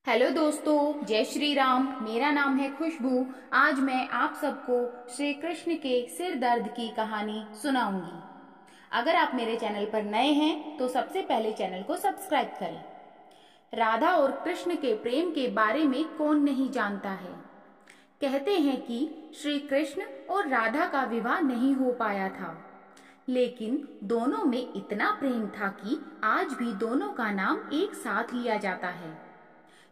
Hello दोस्तों, जय श्री राम। मेरा नाम है खुशबू। आज मैं आप सबको श्री कृष्ण के सिर दर्द की कहानी सुनाऊंगी। अगर आप मेरे चैनल पर नए हैं तो सबसे पहले चैनल को सब्सक्राइब करें। राधा और कृष्ण के प्रेम के बारे में कौन नहीं जानता है। कहते हैं कि श्री कृष्ण और राधा का विवाह नहीं हो पाया था, लेकिन दोनों में इतना प्रेम था कि आज भी दोनों का नाम एक साथ लिया जाता है।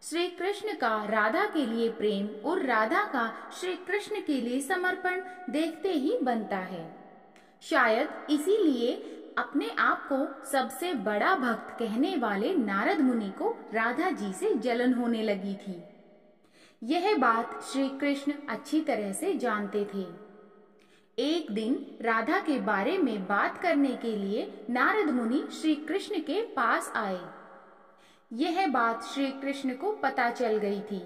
श्री कृष्ण का राधा के लिए प्रेम और राधा का श्री कृष्ण के लिए समर्पण देखते ही बनता है। शायद इसीलिए अपने आप को सबसे बड़ा भक्त कहने वाले नारद मुनि को राधा जी से जलन होने लगी थी। यह बात श्री कृष्ण अच्छी तरह से जानते थे। एक दिन राधा के बारे में बात करने के लिए नारद मुनि श्री कृष्ण के पास आए। यह बात श्री कृष्ण को पता चल गई थी।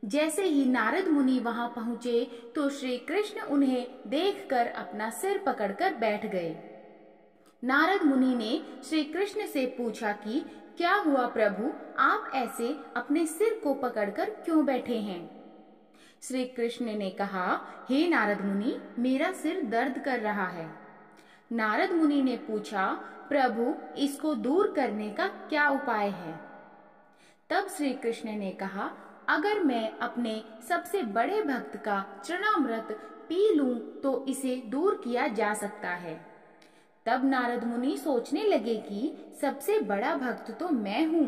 जैसे ही नारद मुनि वहां पहुंचे तो श्री कृष्ण उन्हें देखकर अपना सिर पकड़कर बैठ गए। नारद मुनि ने श्री कृष्ण से पूछा कि क्या हुआ प्रभु, आप ऐसे अपने सिर को पकड़कर क्यों बैठे हैं। श्री कृष्ण ने कहा, हे नारद मुनि, मेरा सिर दर्द कर रहा है। नारद मुनि ने पूछा, प्रभु, इसको दूर करने का क्या उपाय है। तब श्री कृष्ण ने कहा, अगर मैं अपने सबसे बड़े भक्त का चरणामृत पी लूं तो इसे दूर किया जा सकता है। तब नारद मुनि सोचने लगे कि सबसे बड़ा भक्त तो मैं हूँ,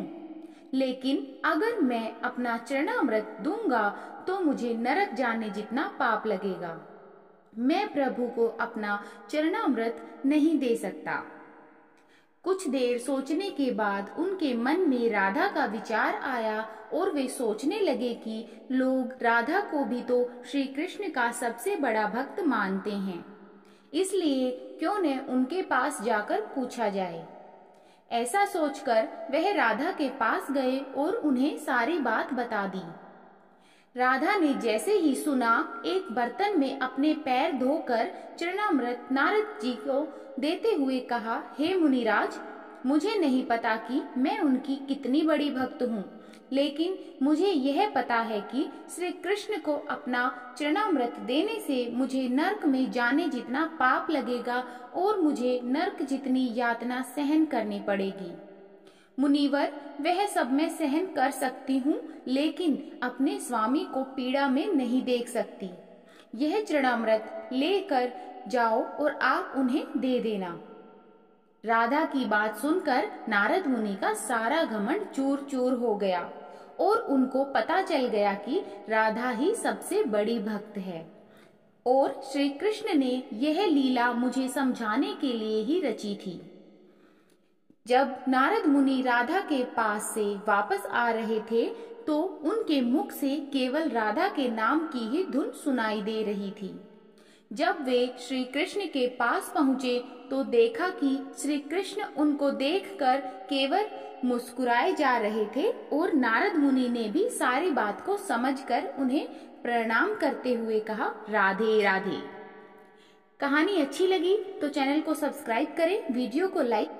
लेकिन अगर मैं अपना चरणामृत दूंगा तो मुझे नरक जाने जितना पाप लगेगा। मैं प्रभु को अपना चरणामृत नहीं दे सकता। कुछ देर सोचने के बाद उनके मन में राधा का विचार आया और वे सोचने लगे कि लोग राधा को भी तो श्री कृष्ण का सबसे बड़ा भक्त मानते हैं, इसलिए क्यों न उनके पास जाकर पूछा जाए। ऐसा सोचकर वह राधा के पास गए और उन्हें सारी बात बता दी। राधा ने जैसे ही सुना, एक बर्तन में अपने पैर धोकर चरणामृत नारद जी को देते हुए कहा, हे मुनिराज, मुझे नहीं पता कि मैं उनकी कितनी बड़ी भक्त हूँ, लेकिन मुझे यह पता है कि श्री कृष्ण को अपना चरणामृत देने से मुझे नरक में जाने जितना पाप लगेगा और मुझे नरक जितनी यातना सहन करनी पड़ेगी। मुनिवर, वह सब मैं सहन कर सकती हूँ, लेकिन अपने स्वामी को पीड़ा में नहीं देख सकती। यह चरणामृत लेकर जाओ और आप उन्हें दे देना। राधा की बात सुनकर नारद मुनि का सारा घमंड चूर चूर हो गया और उनको पता चल गया कि राधा ही सबसे बड़ी भक्त है और श्री कृष्ण ने यह लीला मुझे समझाने के लिए ही रची थी। जब नारद मुनि राधा के पास से वापस आ रहे थे तो उनके मुख से केवल राधा के नाम की ही धुन सुनाई दे रही थी। जब वे श्री कृष्ण के पास पहुंचे तो देखा कि श्री कृष्ण उनको देखकर केवल मुस्कुराए जा रहे थे और नारद मुनि ने भी सारी बात को समझकर उन्हें प्रणाम करते हुए कहा, राधे राधे। कहानी अच्छी लगी तो चैनल को सब्सक्राइब करें, वीडियो को लाइक